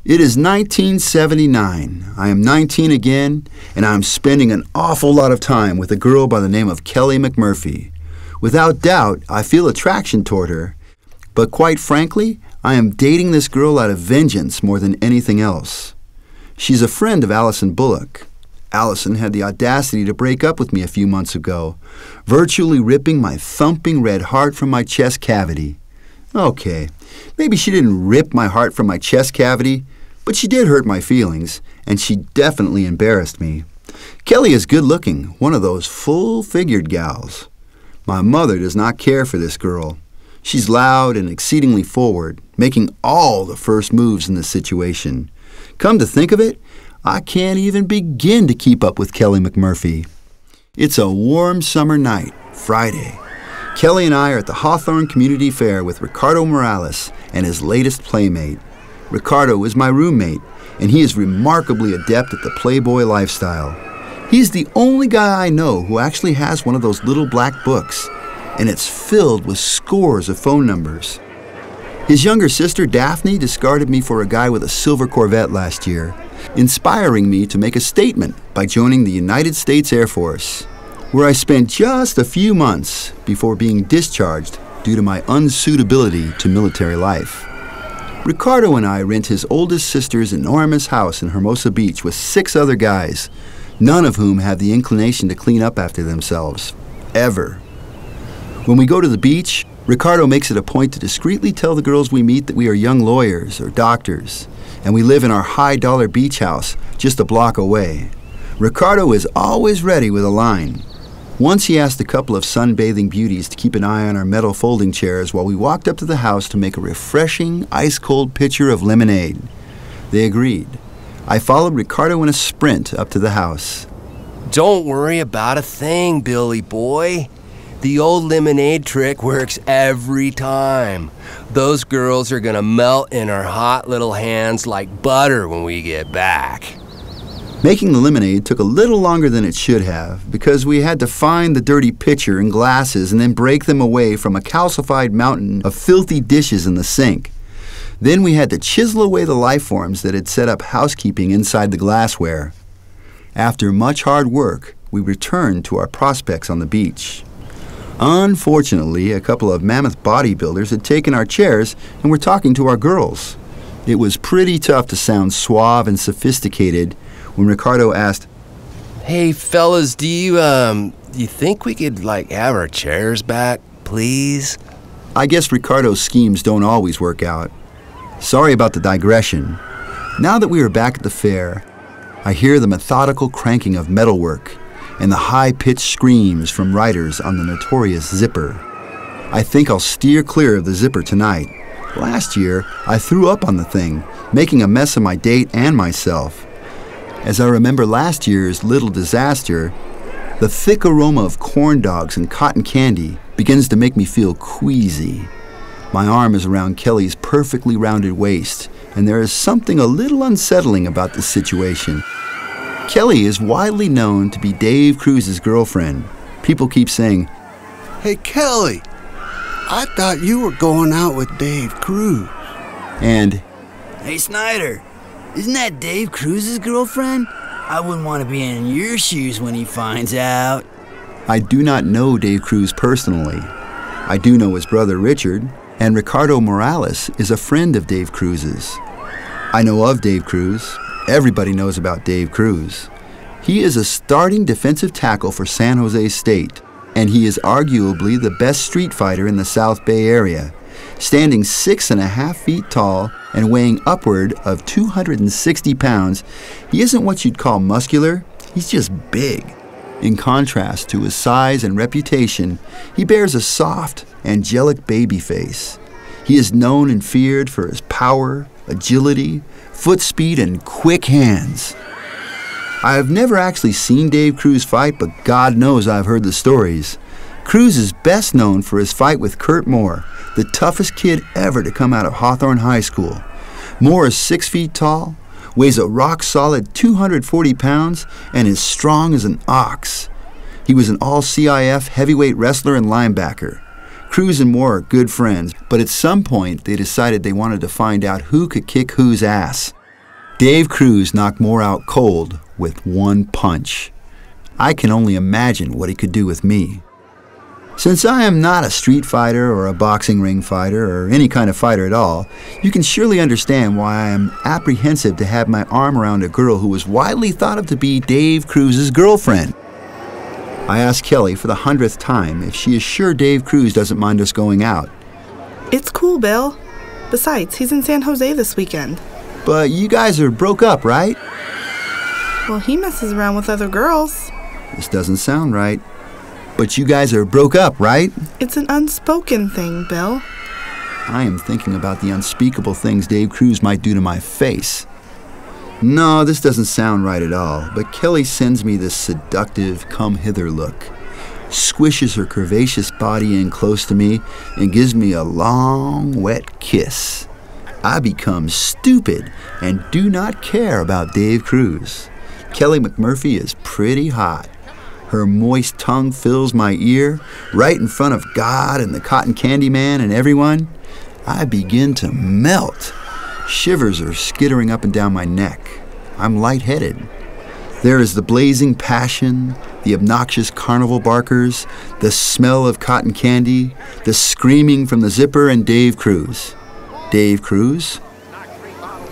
It is 1979. I am 19 again, and I am spending an awful lot of time with a girl by the name of Kelly McMurphy. Without doubt, I feel attraction toward her, but quite frankly, I am dating this girl out of vengeance more than anything else. She's a friend of Allison Bullock. Allison had the audacity to break up with me a few months ago, virtually ripping my thumping red heart from my chest cavity. Okay, maybe she didn't rip my heart from my chest cavity, but she did hurt my feelings, and she definitely embarrassed me. Kelly is good-looking, one of those full-figured gals. My mother does not care for this girl. She's loud and exceedingly forward, making all the first moves in this situation. Come to think of it, I can't even begin to keep up with Kelly McMurphy. It's a warm summer night, Friday. Kelly and I are at the Hawthorne Community Fair with Ricardo Morales and his latest playmate. Ricardo is my roommate, and he is remarkably adept at the playboy lifestyle. He's the only guy I know who actually has one of those little black books, and it's filled with scores of phone numbers. His younger sister, Daphne, discarded me for a guy with a silver Corvette last year, inspiring me to make a statement by joining the United States Air Force, where I spent just a few months before being discharged due to my unsuitability to military life. Ricardo and I rent his oldest sister's enormous house in Hermosa Beach with 6 other guys, none of whom have the inclination to clean up after themselves, ever. When we go to the beach, Ricardo makes it a point to discreetly tell the girls we meet that we are young lawyers or doctors, and we live in our high-dollar beach house just a block away. Ricardo is always ready with a line. Once he asked a couple of sunbathing beauties to keep an eye on our metal folding chairs while we walked up to the house to make a refreshing, ice-cold pitcher of lemonade. They agreed. I followed Ricardo in a sprint up to the house. Don't worry about a thing, Billy boy. The old lemonade trick works every time. Those girls are gonna melt in our hot little hands like butter when we get back. Making the lemonade took a little longer than it should have because we had to find the dirty pitcher and glasses and then break them away from a calcified mountain of filthy dishes in the sink. Then we had to chisel away the life forms that had set up housekeeping inside the glassware. After much hard work, we returned to our prospects on the beach. Unfortunately, a couple of mammoth bodybuilders had taken our chairs and were talking to our girls. It was pretty tough to sound suave and sophisticated when Ricardo asked, Hey fellas, do you think we could have our chairs back, please? I guess Ricardo's schemes don't always work out. Sorry about the digression. Now that we are back at the fair, I hear the methodical cranking of metalwork and the high-pitched screams from riders on the notorious zipper. I think I'll steer clear of the zipper tonight. Last year, I threw up on the thing, making a mess of my date and myself. As I remember last year's little disaster, the thick aroma of corn dogs and cotton candy begins to make me feel queasy. My arm is around Kelly's perfectly rounded waist, and there is something a little unsettling about this situation. Kelly is widely known to be Dave Cruz's girlfriend. People keep saying, Hey Kelly, I thought you were going out with Dave Cruz. And, Hey Snyder, isn't that Dave Cruz's girlfriend? I wouldn't want to be in your shoes when he finds out. I do not know Dave Cruz personally. I do know his brother Richard, and Ricardo Morales is a friend of Dave Cruz's. I know of Dave Cruz. Everybody knows about Dave Cruz. He is a starting defensive tackle for San Jose State, and he is arguably the best street fighter in the South Bay area, standing 6.5 feet tall and weighing upward of 260 pounds. He isn't what you'd call muscular, he's just big. In contrast to his size and reputation, he bears a soft, angelic baby face. He is known and feared for his power, agility, foot speed, and quick hands. I have never actually seen Dave Cruz fight, but God knows I've heard the stories. Cruz is best known for his fight with Kurt Moore, the toughest kid ever to come out of Hawthorne High School. Moore is 6 feet tall, weighs a rock-solid 240 pounds, and is strong as an ox. He was an all-CIF heavyweight wrestler and linebacker. Cruz and Moore are good friends, but at some point they decided they wanted to find out who could kick whose ass. Dave Cruz knocked more out cold with one punch. I can only imagine what he could do with me. Since I am not a street fighter or a boxing ring fighter or any kind of fighter at all, you can surely understand why I am apprehensive to have my arm around a girl who was widely thought of to be Dave Cruz's girlfriend. I asked Kelly for the 100th time if she is sure Dave Cruz doesn't mind us going out. It's cool, Bill. Besides, he's in San Jose this weekend. But you guys are broke up, right? Well, he messes around with other girls. This doesn't sound right. But you guys are broke up, right? It's an unspoken thing, Bill. I am thinking about the unspeakable things Dave Cruz might do to my face. No, this doesn't sound right at all, but Kelly sends me this seductive come-hither look, squishes her curvaceous body in close to me, and gives me a long, wet kiss. I become stupid and do not care about Dave Cruz. Kelly McMurphy is pretty hot. Her moist tongue fills my ear, right in front of God and the Cotton Candy Man and everyone. I begin to melt. Shivers are skittering up and down my neck. I'm lightheaded. There is the blazing passion, the obnoxious carnival barkers, the smell of cotton candy, the screaming from the zipper, and Dave Cruz. Dave Cruz?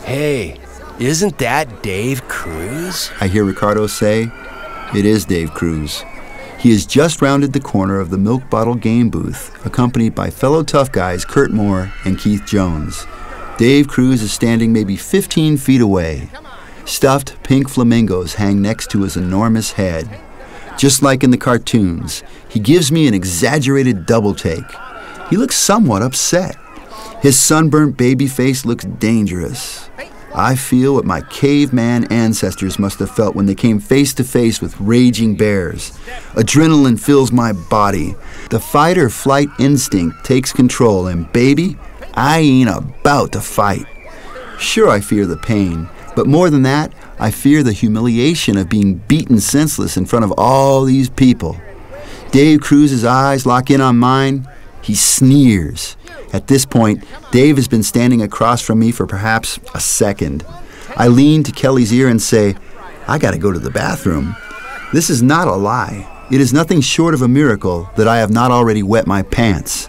Hey, isn't that Dave Cruz? I hear Ricardo say. It is Dave Cruz. He has just rounded the corner of the milk bottle game booth, accompanied by fellow tough guys Kurt Moore and Keith Jones. Dave Cruz is standing maybe 15 feet away. Stuffed pink flamingos hang next to his enormous head. Just like in the cartoons, he gives me an exaggerated double take. He looks somewhat upset. His sunburnt baby face looks dangerous. I feel what my caveman ancestors must have felt when they came face to face with raging bears. Adrenaline fills my body. The fight-or-flight instinct takes control, and baby, I ain't about to fight. Sure, I fear the pain, but more than that, I fear the humiliation of being beaten senseless in front of all these people. Dave Cruz's eyes lock in on mine. He sneers. At this point, Dave has been standing across from me for perhaps a second. I lean to Kelly's ear and say, I gotta go to the bathroom. This is not a lie. It is nothing short of a miracle that I have not already wet my pants.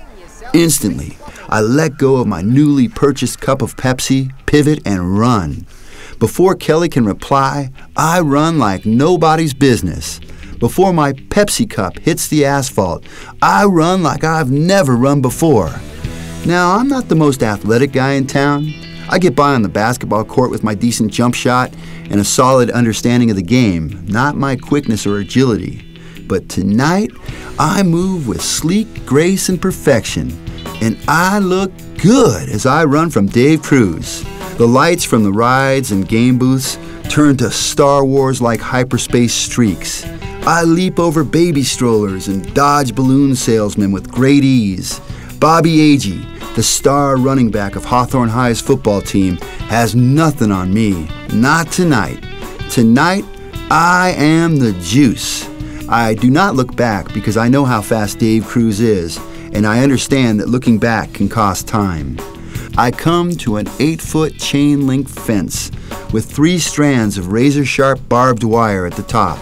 Instantly, I let go of my newly purchased cup of Pepsi, pivot, and run. Before Kelly can reply, I run like nobody's business. Before my Pepsi cup hits the asphalt, I run like I've never run before. Now, I'm not the most athletic guy in town. I get by on the basketball court with my decent jump shot and a solid understanding of the game, not my quickness or agility. But tonight, I move with sleek grace and perfection, and I look good as I run from Dave Cruz. The lights from the rides and game booths turn to Star Wars-like hyperspace streaks. I leap over baby strollers and dodge balloon salesmen with great ease. Bobby Agee, the star running back of Hawthorne High's football team, has nothing on me. Not tonight. Tonight, I am the juice. I do not look back because I know how fast Dave Cruz is, and I understand that looking back can cost time. I come to an 8-foot chain-link fence with 3 strands of razor-sharp barbed wire at the top.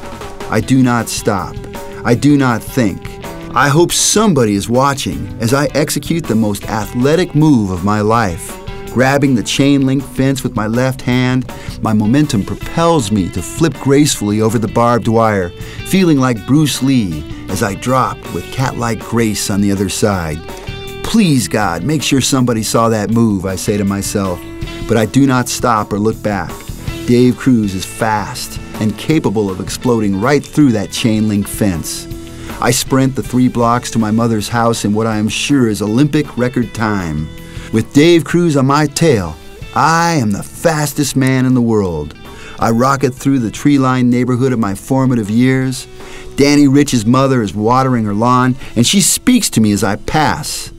I do not stop. I do not think. I hope somebody is watching as I execute the most athletic move of my life. Grabbing the chain-link fence with my left hand, my momentum propels me to flip gracefully over the barbed wire, feeling like Bruce Lee as I drop with cat-like grace on the other side. Please, God, make sure somebody saw that move, I say to myself. But I do not stop or look back. Dave Cruz is fast and capable of exploding right through that chain-link fence. I sprint the 3 blocks to my mother's house in what I am sure is Olympic record time. With Dave Cruz on my tail, I am the fastest man in the world. I rocket through the tree-lined neighborhood of my formative years. Danny Rich's mother is watering her lawn, and she speaks to me as I pass.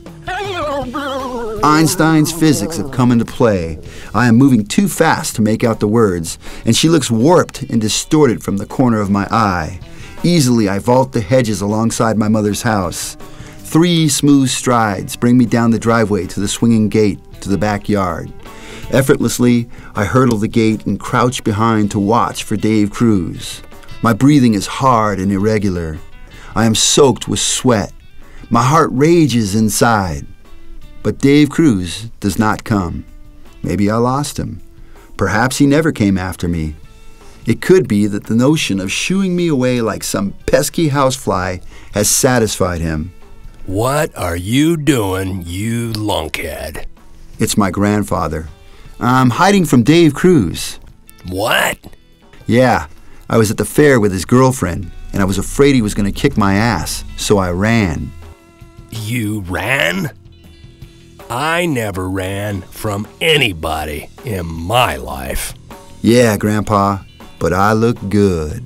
Einstein's physics have come into play. I am moving too fast to make out the words, and she looks warped and distorted from the corner of my eye. Easily, I vault the hedges alongside my mother's house. 3 smooth strides bring me down the driveway to the swinging gate to the backyard. Effortlessly, I hurdle the gate and crouch behind to watch for Dave Cruz. My breathing is hard and irregular. I am soaked with sweat. My heart rages inside. But Dave Cruz does not come. Maybe I lost him. Perhaps he never came after me. It could be that the notion of shooing me away like some pesky housefly has satisfied him. What are you doing, you lunkhead? It's my grandfather. I'm hiding from Dave Cruz. What? Yeah, I was at the fair with his girlfriend, and I was afraid he was going to kick my ass, so I ran. You ran? I never ran from anybody in my life. Yeah, Grandpa, but I look good.